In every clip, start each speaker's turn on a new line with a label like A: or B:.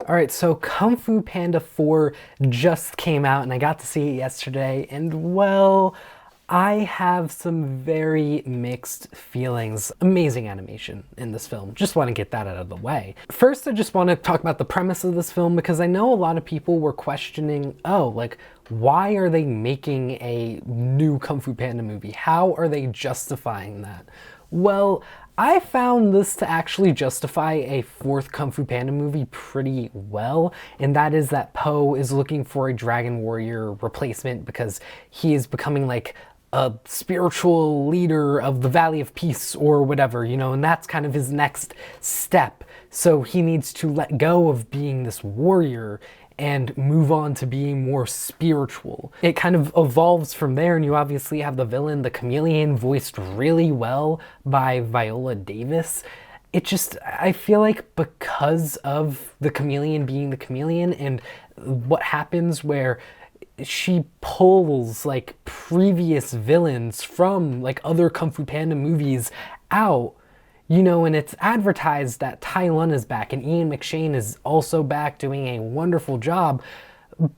A: Alright, so Kung Fu Panda 4 just came out and I got to see it yesterday, and well, I have some very mixed feelings. Amazing animation in this film. Just want to get that out of the way. First, I just want to talk about the premise of this film because I know a lot of people were questioning, oh, like, why are they making a new Kung Fu Panda movie? How are they justifying that? Well, I found this to actually justify a fourth Kung Fu Panda movie pretty well, and that is that Po is looking for a Dragon Warrior replacement because he is becoming like a spiritual leader of the Valley of Peace or whatever, you know, and that's kind of his next step. So he needs to let go of being this warrior and move on to being more spiritual. It kind of evolves from there, and you obviously have the villain, the Chameleon, voiced really well by Viola Davis. It just, I feel like because of the Chameleon being the Chameleon and what happens where she pulls like previous villains from like other Kung Fu Panda movies out, you know, and it's advertised that Tai Lun is back and Ian McShane is also back doing a wonderful job,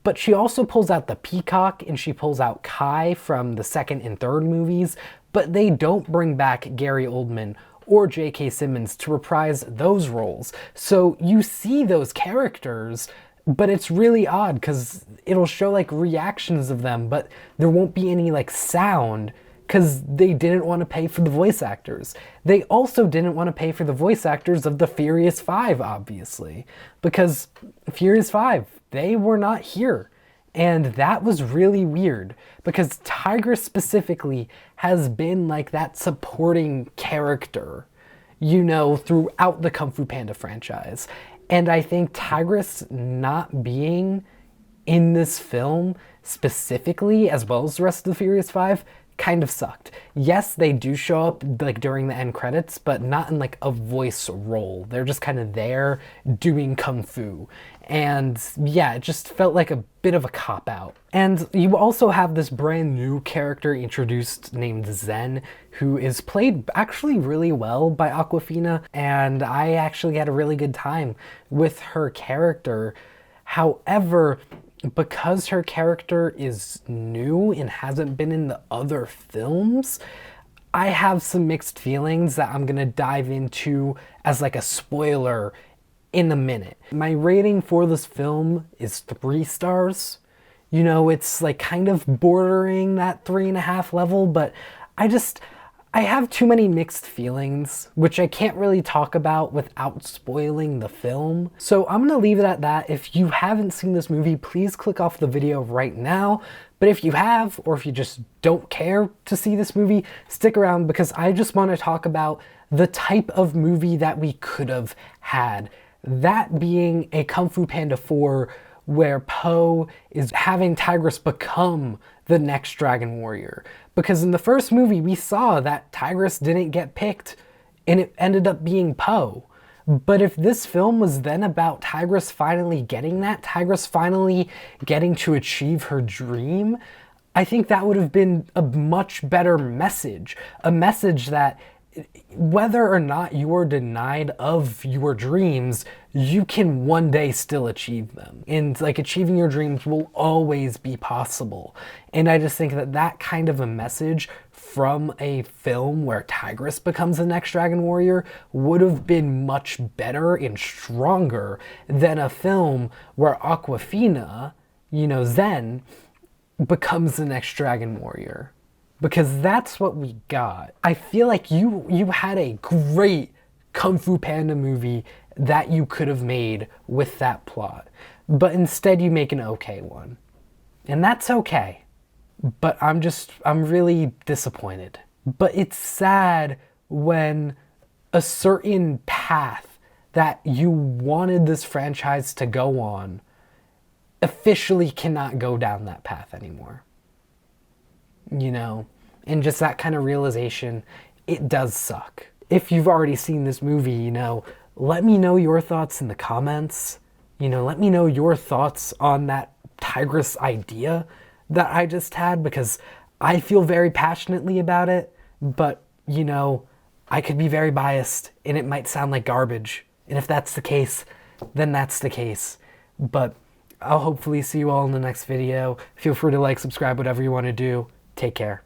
A: but she also pulls out the Peacock and she pulls out Kai from the second and third movies, but they don't bring back Gary Oldman or J.K. Simmons to reprise those roles. So you see those characters, but it's really odd because it'll show like reactions of them, but there won't be any like sound because they didn't want to pay for the voice actors. They also didn't want to pay for the voice actors of the Furious 5, obviously, because Furious 5, they were not here. And that was really weird because Tigress specifically has been like that supporting character, you know, throughout the Kung Fu Panda franchise. And I think Tigress not being in this film specifically, as well as the rest of the Furious 5, kind of sucked. Yes, they do show up like during the end credits, but not in like a voice role. They're just kind of there doing kung fu. And yeah, it just felt like a bit of a cop-out. And you also have this brand new character introduced named Zen, who is played actually really well by Awkwafina, and I actually had a really good time with her character. However, because her character is new and hasn't been in the other films, I have some mixed feelings that I'm gonna dive into as like a spoiler in a minute. My rating for this film is 3 stars. You know, it's like kind of bordering that 3.5 level, but I have too many mixed feelings, which I can't really talk about without spoiling the film. So I'm gonna leave it at that. If you haven't seen this movie, please click off the video right now. But if you have, or if you just don't care to see this movie, stick around because I just want to talk about the type of movie that we could have had. That being a Kung Fu Panda 4 where Po is having Tigress become the next Dragon Warrior. Because in the first movie, we saw that Tigress didn't get picked and it ended up being Po. But if this film was then about Tigress finally getting that, Tigress finally getting to achieve her dream, I think that would have been a much better message. A message that whether or not you are denied of your dreams, you can one day still achieve them. And like achieving your dreams will always be possible. And I just think that that kind of a message from a film where Tigress becomes the next Dragon Warrior would have been much better and stronger than a film where Awkwafina, you know, Zen, becomes the next Dragon Warrior. Because that's what we got. I feel like you had a great Kung Fu Panda movie that you could have made with that plot. But instead you make an okay one. And that's okay. But I'm really disappointed. But it's sad when a certain path that you wanted this franchise to go on officially cannot go down that path anymore. You know, and just that kind of realization, it does suck. If you've already seen this movie, you know, let me know your thoughts in the comments. You know, let me know your thoughts on that Tigress idea that I just had, because I feel very passionately about it, but, you know, I could be very biased and it might sound like garbage. And if that's the case, then that's the case. But I'll hopefully see you all in the next video. Feel free to like, subscribe, whatever you want to do. Take care.